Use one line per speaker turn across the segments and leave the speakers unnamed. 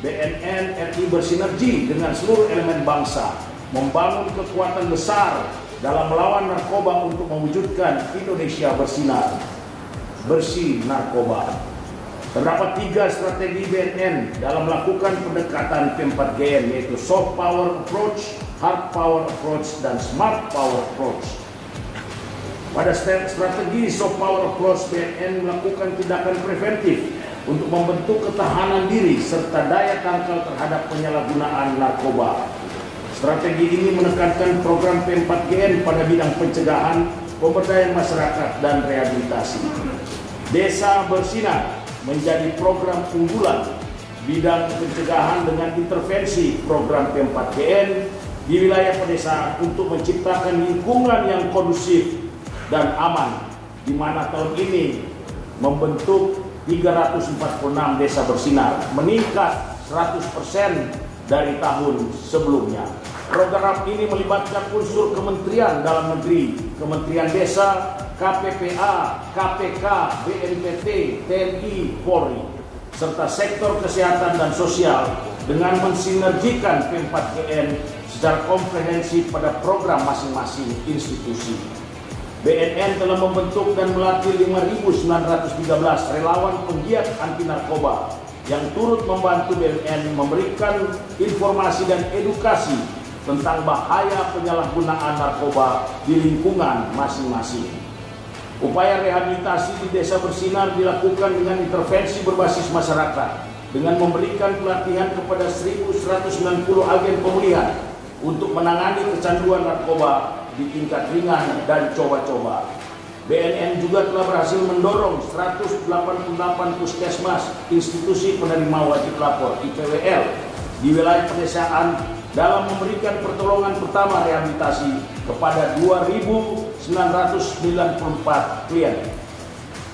BNN RI bersinergi dengan seluruh elemen bangsa, membangun kekuatan besar dalam melawan narkoba untuk mewujudkan Indonesia bersinar. Bersih narkoba. Terdapat 3 strategi BNN dalam melakukan pendekatan P4GN, yaitu soft power approach, hard power approach, dan smart power approach. Pada strategi soft power approach, BNN melakukan tindakan preventif untuk membentuk ketahanan diri serta daya tangkal terhadap penyalahgunaan narkoba. Strategi ini menekankan program P4GN pada bidang pencegahan, pemberdayaan masyarakat, dan rehabilitasi. Desa Bersinar menjadi program unggulan bidang pencegahan dengan intervensi program P4GN di wilayah pedesaan untuk menciptakan lingkungan yang kondusif dan aman, di mana tahun ini membentuk 346 desa bersinar, meningkat 100% dari tahun sebelumnya. Program ini melibatkan unsur kementerian dalam negeri, Kementerian Desa, KPPA, KPK, BNPT, TNI, Polri, serta sektor kesehatan dan sosial dengan mensinergikan P4GN secara komprehensif pada program masing-masing institusi. BNN telah membentuk dan melatih 5.913 relawan penggiat anti narkoba yang turut membantu BNN memberikan informasi dan edukasi tentang bahaya penyalahgunaan narkoba di lingkungan masing-masing. Upaya rehabilitasi di Desa Bersinar dilakukan dengan intervensi berbasis masyarakat dengan memberikan pelatihan kepada 1.190 agen pemulihan untuk menangani kecanduan narkoba di tingkat ringan dan coba-coba. BNN juga telah berhasil mendorong 188 puskesmas institusi penerima wajib lapor IPWL di wilayah pedesaan dalam memberikan pertolongan pertama rehabilitasi kepada 2.994 klien.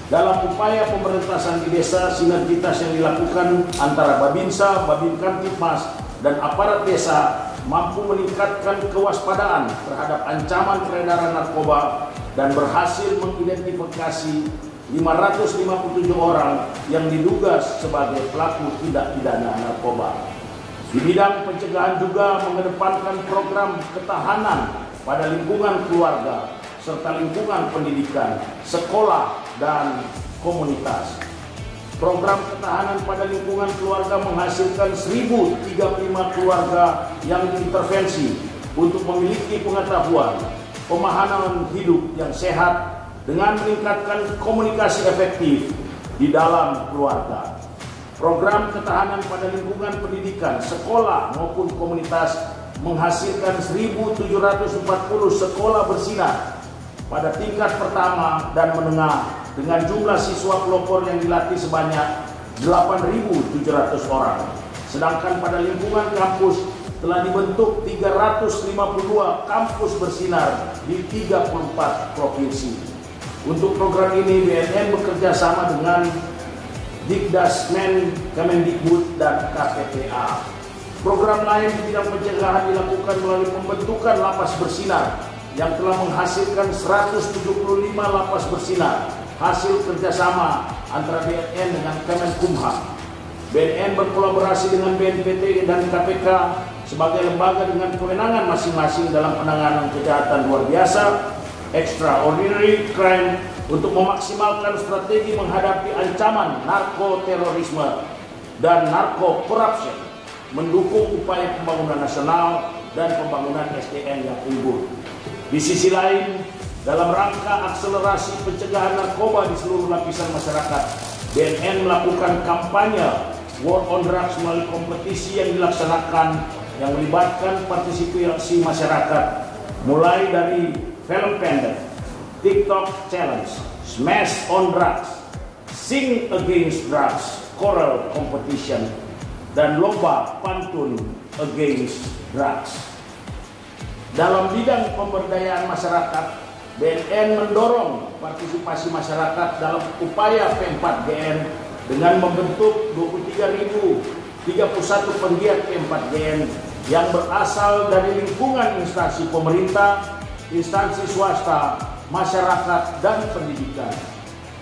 Dalam upaya pemberantasan di desa, sinergitas yang dilakukan antara Babinsa, Babin Kamtipmas, dan aparat desa mampu meningkatkan kewaspadaan terhadap ancaman peredaran narkoba dan berhasil mengidentifikasi 557 orang yang diduga sebagai pelaku tindak pidana narkoba. Di bidang pencegahan juga mengedepankan program ketahanan pada lingkungan keluarga serta lingkungan pendidikan, sekolah, dan komunitas. Program ketahanan pada lingkungan keluarga menghasilkan 1.035 keluarga yang diintervensi untuk memiliki pengetahuan, pemahaman hidup yang sehat dengan meningkatkan komunikasi efektif di dalam keluarga. Program ketahanan pada lingkungan pendidikan, sekolah maupun komunitas menghasilkan 1.740 sekolah bersinar pada tingkat pertama dan menengah dengan jumlah siswa pelopor yang dilatih sebanyak 8.700 orang. Sedangkan pada lingkungan kampus telah dibentuk 352 kampus bersinar di 34 provinsi. Untuk program ini BNN bekerja sama dengan Dikdasmen, Kemendikbud, dan KPPA. Program lain di bidang pencegahan dilakukan melalui pembentukan lapas bersinar yang telah menghasilkan 175 lapas bersinar, hasil kerjasama antara BNN dengan Kemenkumham. BNN berkolaborasi dengan BNPT dan KPK sebagai lembaga dengan kewenangan masing-masing dalam penanganan kejahatan luar biasa, extraordinary crime, untuk memaksimalkan strategi menghadapi ancaman narkoterorisme dan narko-corruption, mendukung upaya pembangunan nasional dan pembangunan SDM yang unggul. Di sisi lain, dalam rangka akselerasi pencegahan narkoba di seluruh lapisan masyarakat, BNN melakukan kampanye War on Drugs melalui kompetisi yang dilaksanakan yang melibatkan partisipasi masyarakat, mulai dari film pendek, TikTok Challenge, Smash on Drugs, Sing Against Drugs, Choral Competition, dan lomba pantun Against Drugs. Dalam bidang pemberdayaan masyarakat, BNN mendorong partisipasi masyarakat dalam upaya P4GN dengan membentuk 23.031 penggiat P4GN yang berasal dari lingkungan instansi pemerintah, instansi swasta, masyarakat, dan pendidikan.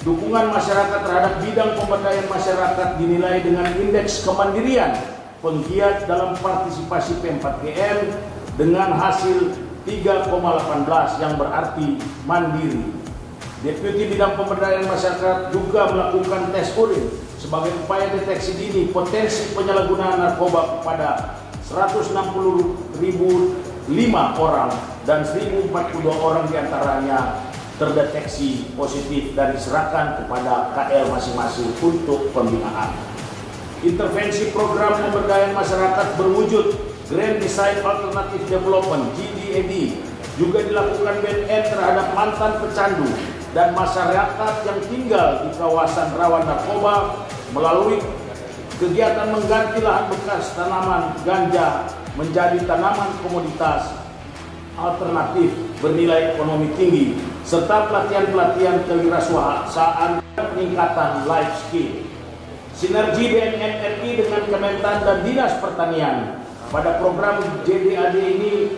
Dukungan masyarakat terhadap bidang pemberdayaan masyarakat dinilai dengan indeks kemandirian penggiat dalam partisipasi P4GM dengan hasil 3,18 yang berarti mandiri. Deputi Bidang Pemberdayaan Masyarakat juga melakukan tes urin sebagai upaya deteksi dini potensi penyalahgunaan narkoba kepada 160.005 orang dan 1.042 orang diantaranya terdeteksi positif dan diserahkan kepada KL masing-masing untuk pembinaan. Intervensi program pemberdayaan masyarakat berwujud Grand Design Alternative Development GDAD juga dilakukan BNN terhadap mantan pecandu dan masyarakat yang tinggal di kawasan rawan narkoba melalui kegiatan mengganti lahan bekas tanaman ganja menjadi tanaman komoditas alternatif bernilai ekonomi tinggi serta pelatihan-pelatihan kewirausahaan dan peningkatan life skill. Sinergi BNN RI dengan Kementan dan Dinas Pertanian pada program JDAD ini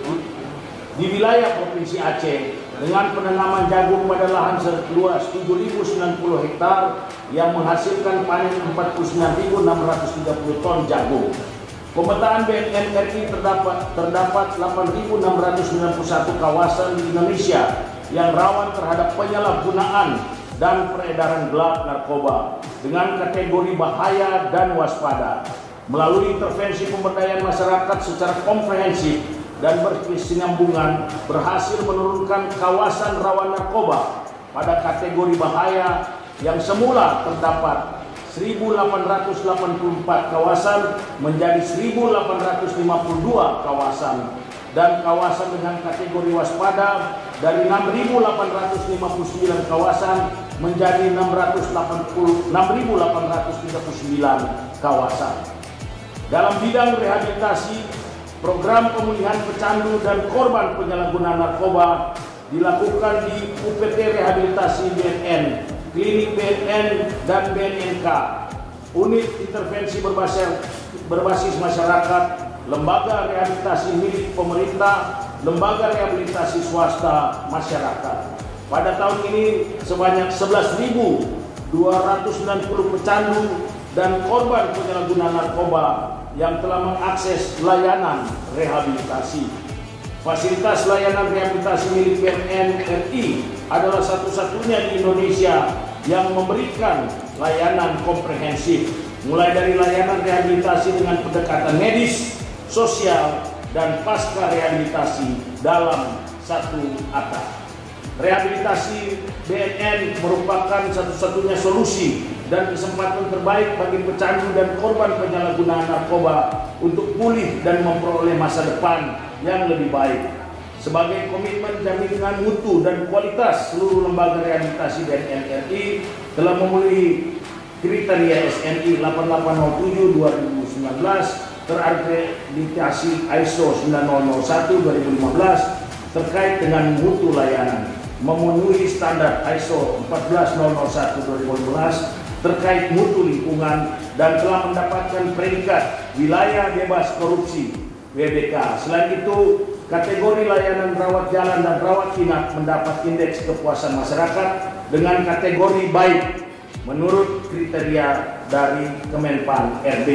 di wilayah Provinsi Aceh dengan penanaman jagung pada lahan seluas 7.090 hektar yang menghasilkan panen 49.630 ton jagung. Pemetaan BNN RI terdapat 8.691 kawasan di Indonesia yang rawan terhadap penyalahgunaan dan peredaran gelap narkoba dengan kategori bahaya dan waspada. Melalui intervensi pemberdayaan masyarakat secara komprehensif dan berkesinambungan berhasil menurunkan kawasan rawan narkoba pada kategori bahaya yang semula terdapat 1.884 kawasan menjadi 1.852 kawasan dan kawasan dengan kategori waspada dari 6.859 kawasan menjadi 6.839 kawasan. Dalam bidang rehabilitasi, program pemulihan pecandu dan korban penyalahgunaan narkoba dilakukan di UPT Rehabilitasi BNN, Klinik BNN dan BNNK, Unit Intervensi Berbasis Masyarakat, Lembaga Rehabilitasi milik pemerintah, Lembaga Rehabilitasi swasta masyarakat. Pada tahun ini sebanyak 11.290 pecandu dan korban penyalahgunaan narkoba yang telah mengakses layanan rehabilitasi. Fasilitas layanan rehabilitasi milik BNN RI adalah satu-satunya di Indonesia yang memberikan layanan komprehensif, mulai dari layanan rehabilitasi dengan pendekatan medis, sosial, dan pasca rehabilitasi dalam satu atap. Rehabilitasi BNN merupakan satu-satunya solusi dan kesempatan terbaik bagi pecandu dan korban penyalahgunaan narkoba untuk pulih dan memperoleh masa depan yang lebih baik. Sebagai komitmen jaminan mutu dan kualitas, seluruh lembaga rehabilitasi BNN RI telah memenuhi kriteria SNI 8807/2019 terakreditasi ISO 9001/2015 terkait dengan mutu layanan, memenuhi standar ISO 14001/2015 terkait mutu lingkungan dan telah mendapatkan predikat wilayah bebas korupsi WBK. Selain itu, kategori layanan rawat jalan dan rawat inap mendapat indeks kepuasan masyarakat dengan kategori baik menurut kriteria dari Kemenpan RB.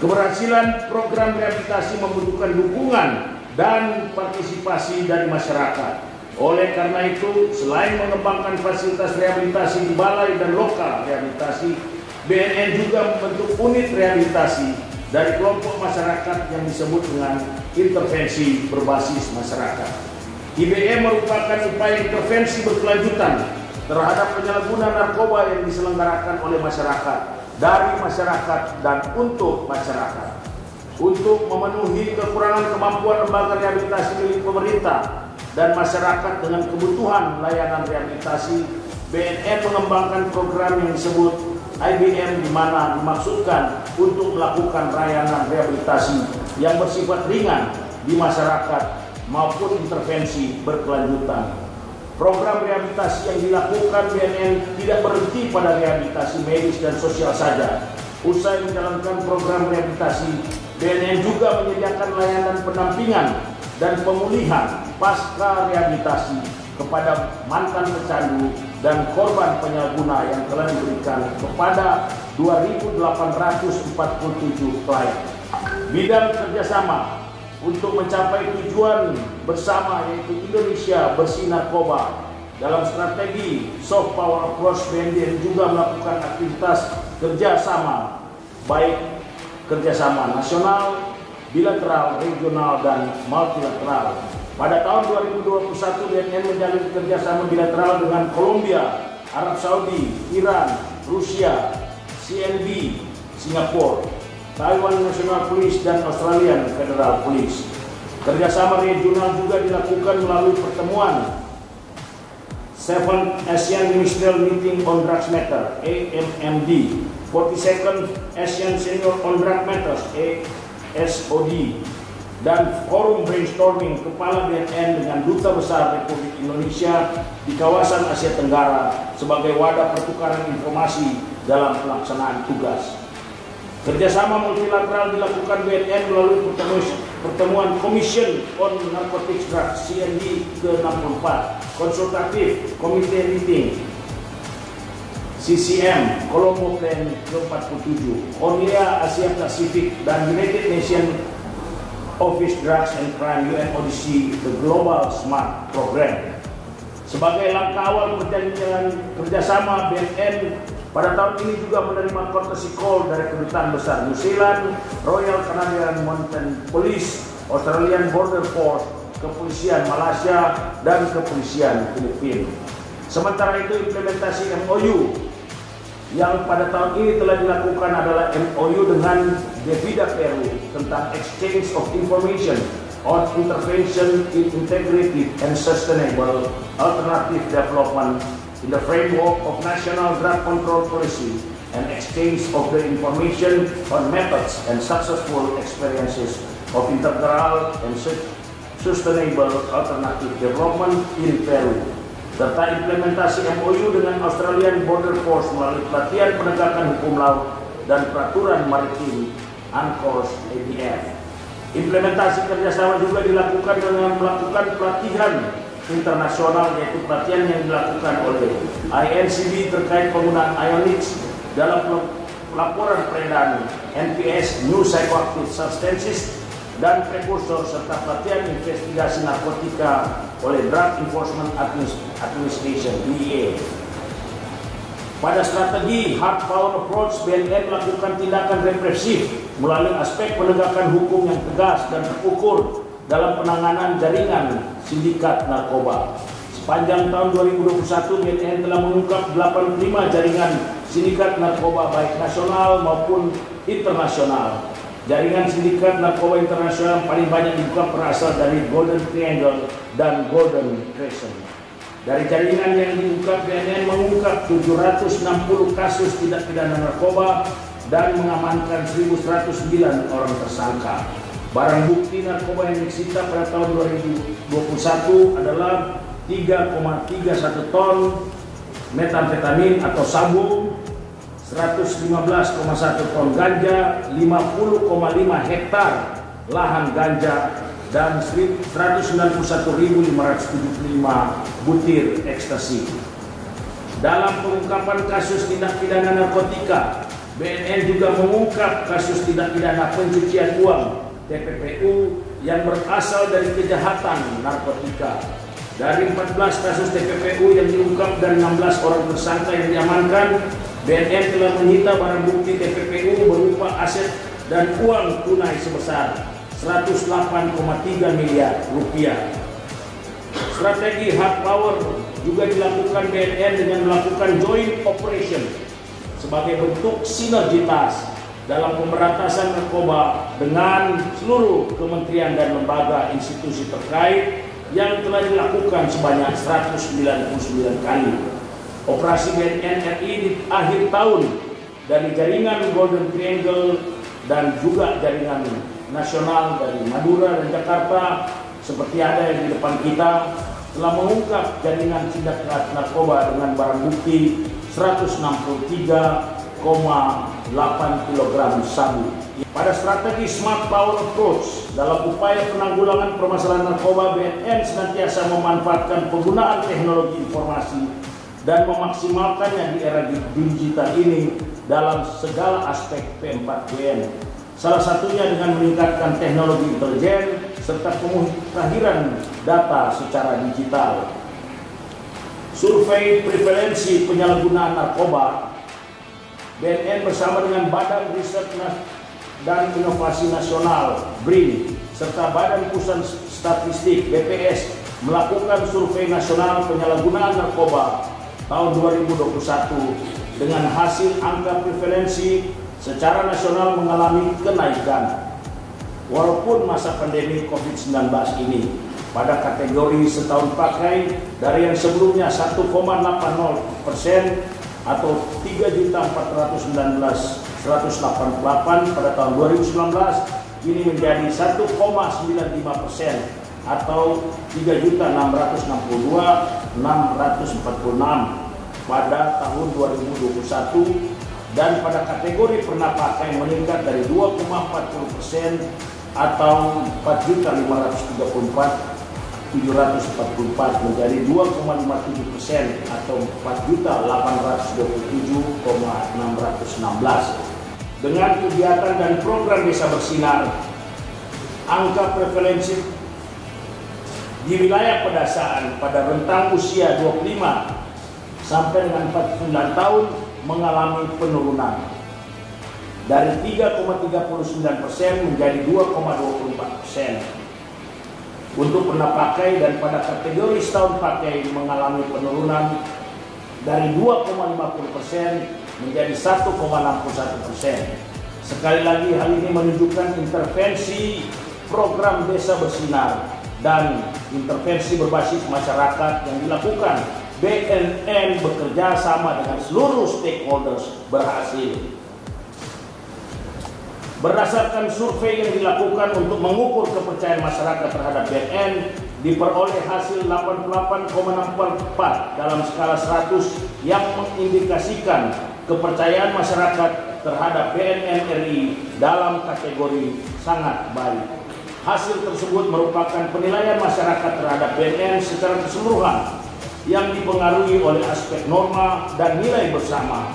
Keberhasilan program rehabilitasi membutuhkan dukungan dan partisipasi dari masyarakat. Oleh karena itu, selain mengembangkan fasilitas rehabilitasi di balai dan lokal rehabilitasi, BNN juga membentuk unit rehabilitasi dari kelompok masyarakat yang disebut dengan intervensi berbasis masyarakat. IBM merupakan upaya intervensi berkelanjutan terhadap penyalahgunaan narkoba yang diselenggarakan oleh masyarakat, dari masyarakat dan untuk masyarakat. Untuk memenuhi kekurangan kemampuan lembaga rehabilitasi milik pemerintah dan masyarakat dengan kebutuhan layanan rehabilitasi, BNN mengembangkan program yang disebut IBM, di mana dimaksudkan untuk melakukan layanan rehabilitasi yang bersifat ringan di masyarakat maupun intervensi berkelanjutan. Program rehabilitasi yang dilakukan BNN tidak berhenti pada rehabilitasi medis dan sosial saja. Usai menjalankan program rehabilitasi, BNN juga menyediakan layanan pendampingan dan pemulihan pasca rehabilitasi kepada mantan pecandu dan korban penyalahguna yang telah diberikan kepada 2.847 klien. Bidang kerjasama untuk mencapai tujuan bersama yaitu Indonesia bersih narkoba. Dalam strategi soft power approach, BNN juga melakukan aktivitas kerjasama baik kerjasama nasional, bilateral, regional, dan multilateral. Pada tahun 2021, BNN menjalin kerjasama bilateral dengan Kolombia, Arab Saudi, Iran, Rusia, CNB, Singapura, Taiwan National Police, dan Australian Federal Police. Kerjasama regional juga dilakukan melalui pertemuan 7th Asian Ministerial Meeting on Drugs Matter (AMMD), 42nd Asian Senior on Drug Matters (ASOD), dan forum brainstorming kepala BNN dengan Duta Besar Republik Indonesia di kawasan Asia Tenggara sebagai wadah pertukaran informasi dalam pelaksanaan tugas. Kerjasama multilateral dilakukan BNN melalui pertemuan Commission on Narcotics Drugs (CND) ke-64, Konsultatif Komite Meeting CCM Colombo Plan ke-47, ONIA Asia Pasifik, dan United Nations Office Drugs and Crime UNODC The Global Smart Program. Sebagai langkah awal perjalanan kerjasama, BNN pada tahun ini juga menerima courtesy call dari Kedutaan Besar New Zealand, Royal Canadian Mounted Police, Australian Border Force, Kepolisian Malaysia, dan Kepolisian Filipina. Sementara itu, implementasi MOU yang pada tahun ini telah dilakukan adalah MOU dengan Devida Peru tentang exchange of information on intervention in integrated and sustainable alternative development in the framework of national drug control policy and exchange of the information on methods and successful experiences of integral and sustainable alternative development in Peru, serta implementasi MOU dengan Australian Border Force melalui pelatihan penegakan hukum laut dan peraturan maritim UNCLOS ADF. Implementasi kerjasama juga dilakukan dengan melakukan pelatihan internasional, yaitu pelatihan yang dilakukan oleh INCB terkait penggunaan Ionix dalam laporan peredaran NPS New Psychoactive Substances dan prekursor, serta pelatihan investigasi narkotika oleh Drug Enforcement Administration (DEA). Pada strategi hard power approach, BNN melakukan tindakan represif melalui aspek penegakan hukum yang tegas dan terukur dalam penanganan jaringan sindikat narkoba. Sepanjang tahun 2021, BNN telah mengungkap 85 jaringan sindikat narkoba baik nasional maupun internasional. Jaringan sindikat narkoba internasional yang paling banyak diungkap berasal dari Golden Triangle dan Golden Crescent. Dari jaringan yang diungkap, BNN mengungkap 760 kasus tindak pidana narkoba dan mengamankan 1.109 orang tersangka. Barang bukti narkoba yang disita pada tahun 2021 adalah 3,31 ton metamfetamin atau sabu, 115,1 ton ganja, 50,5 hektar lahan ganja, dan 191.575 butir ekstasi. Dalam pengungkapan kasus tindak pidana narkotika, BNN juga mengungkap kasus tindak pidana pencucian uang (TPPU) yang berasal dari kejahatan narkotika. Dari 14 kasus TPPU yang diungkap dan 16 orang tersangka yang diamankan, BNN telah menyita barang bukti TPPU berupa aset dan uang tunai sebesar 108,3 miliar rupiah. Strategi hard power juga dilakukan BNN dengan melakukan joint operation sebagai bentuk sinergitas dalam pemberantasan narkoba dengan seluruh kementerian dan lembaga institusi terkait yang telah dilakukan sebanyak 199 kali. Operasi BNN RI di akhir tahun dari jaringan Golden Triangle dan juga jaringan nasional dari Madura dan Jakarta seperti ada yang di depan kita telah mengungkap jaringan tindak narkoba dengan barang bukti 163,5 kg sabu. Pada strategi Smart Power Approach dalam upaya penanggulangan permasalahan narkoba, BNN senantiasa memanfaatkan penggunaan teknologi informasi dan memaksimalkannya di era digital ini dalam segala aspek P4BN. Salah satunya dengan meningkatkan teknologi intelijen serta pemutahiran data secara digital. Survei prevalensi penyalahgunaan narkoba, BNN bersama dengan Badan Riset dan Inovasi Nasional (BRIN) serta Badan Pusat Statistik (BPS) melakukan survei nasional penyalahgunaan narkoba tahun 2021 dengan hasil angka prevalensi secara nasional mengalami kenaikan. Walaupun masa pandemi COVID-19 ini pada kategori setahun pakai dari yang sebelumnya 1,80% atau 3.419.188 pada tahun 2019 ini menjadi 1,95% atau 3.662.646 pada tahun 2021, dan pada kategori pernah pakai meningkat dari 2,40% atau 4.534.744 menjadi 2,57% atau 4.827.616. Dengan kegiatan dan program Desa Bersinar, angka prevalensi di wilayah pedesaan pada rentang usia 25 sampai dengan 49 tahun mengalami penurunan dari 3,39% menjadi 2,24%. Untuk pernah pakai dan pada kategori setahun pakai mengalami penurunan dari 2,50% menjadi 1,61%. Sekali lagi, hal ini menunjukkan intervensi program Desa Bersinar dan intervensi berbasis masyarakat yang dilakukan BNN bekerja sama dengan seluruh stakeholders berhasil. Berdasarkan survei yang dilakukan untuk mengukur kepercayaan masyarakat terhadap BNN, diperoleh hasil 88,64 dalam skala 100 yang mengindikasikan kepercayaan masyarakat terhadap BNN RI dalam kategori sangat baik. Hasil tersebut merupakan penilaian masyarakat terhadap BNN secara keseluruhan yang dipengaruhi oleh aspek norma dan nilai bersama,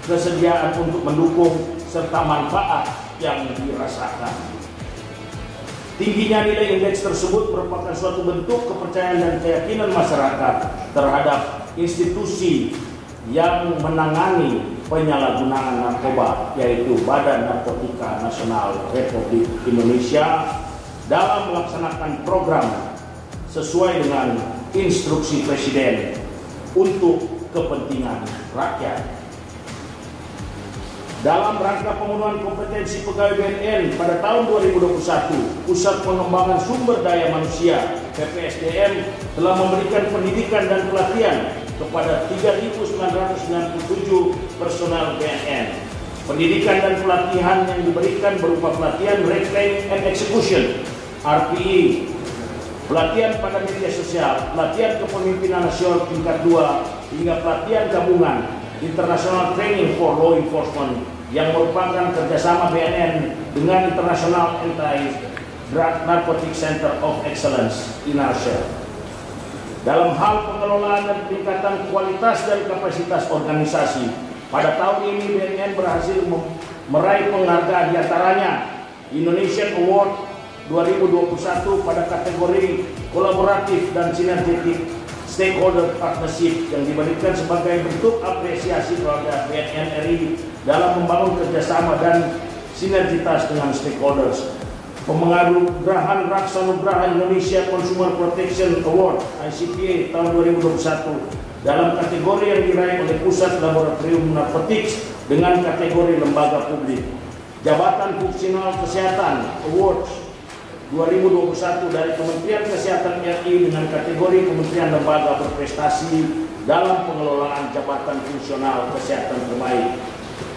kesediaan untuk mendukung, serta manfaat yang dirasakan. Tingginya nilai indeks tersebut merupakan suatu bentuk kepercayaan dan keyakinan masyarakat terhadap institusi yang menangani penyalahgunaan narkoba, yaitu Badan Narkotika Nasional Republik Indonesia, dalam melaksanakan program sesuai dengan instruksi Presiden untuk kepentingan rakyat. Dalam rangka pemenuhan kompetensi pegawai BNN pada tahun 2021, Pusat Pengembangan Sumber Daya Manusia (PPSDM) telah memberikan pendidikan dan pelatihan kepada 3.997 personel BNN. Pendidikan dan pelatihan yang diberikan berupa pelatihan Reclaim and Execution (RPE), pelatihan pada media sosial, pelatihan kepemimpinan nasional tingkat 2, hingga pelatihan gabungan International Training for Law Enforcement yang merupakan kerjasama BNN dengan International Anti-Drug Narcotics Center of Excellence (INARCE). Dalam hal pengelolaan dan peningkatan kualitas dan kapasitas organisasi, pada tahun ini BNN berhasil meraih penghargaan, diantaranya Indonesian Award 2021 pada kategori kolaboratif dan sinergetik stakeholder partnership yang diberikan sebagai bentuk apresiasi terhadap BNN RI dalam membangun kerjasama dan sinergitas dengan stakeholders. Penganugerahan Raksanugraha Indonesia Consumer Protection Award (ICPA) tahun 2021 dalam kategori yang diraih oleh Pusat Laboratorium Narkotics dengan kategori lembaga publik. Jabatan Fungsional Kesehatan Awards 2021 dari Kementerian Kesehatan RI dengan kategori Kementerian Lembaga Berprestasi dalam pengelolaan jabatan fungsional kesehatan terbaik.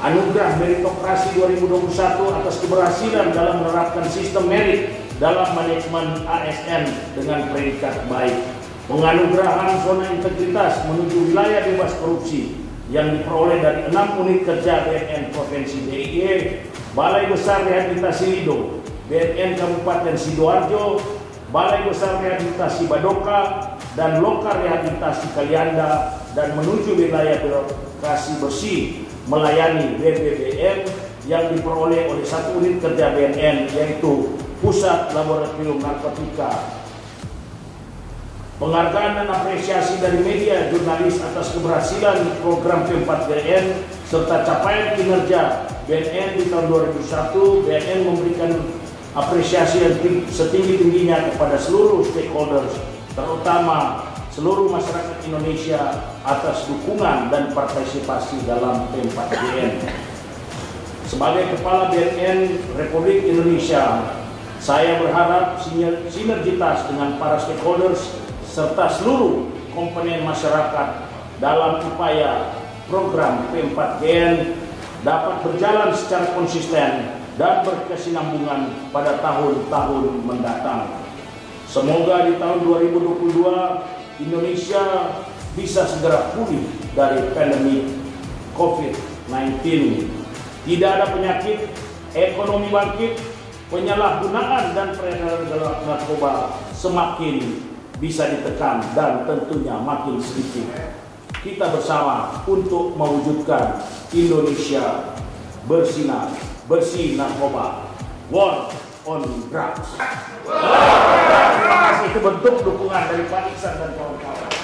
Anugerah Meritokrasi 2021 atas keberhasilan dalam menerapkan sistem merit dalam manajemen ASN dengan predikat baik. Penganugerahan Zona Integritas menuju Wilayah Bebas Korupsi yang diperoleh dari 6 unit kerja BNN Provinsi DIY, Balai Besar Rehabilitasi Lido, BNN Kabupaten Sidoarjo, Balai Besar Rehabilitasi Badoka, dan Lokar Rehabilitasi Kalianda, dan menuju wilayah birokrasi bersih melayani BBBM yang diperoleh oleh 1 unit kerja BNN, yaitu Pusat Laboratorium Narkotika. Penghargaan dan apresiasi dari media jurnalis atas keberhasilan program P4GN serta capaian kinerja BNN di tahun 2001, BNN memberikan apresiasi yang setinggi-tingginya kepada seluruh stakeholders, terutama seluruh masyarakat Indonesia atas dukungan dan partisipasi dalam P4GN. Sebagai Kepala BNN Republik Indonesia, saya berharap sinergitas dengan para stakeholders serta seluruh komponen masyarakat dalam upaya program P4GN dapat berjalan secara konsisten dan berkesinambungan pada tahun-tahun mendatang. Semoga di tahun 2022 Indonesia bisa segera pulih dari pandemi COVID-19. Tidak ada penyakit, ekonomi bangkit, penyalahgunaan dan peredaran gelap narkoba semakin bisa ditekan dan tentunya makin sedikit. Kita bersama untuk mewujudkan Indonesia bersinar, bersih narkoba, war on drugs. Terima kasih, itu bentuk dukungan dari Pak Iksan dan kawan-kawan.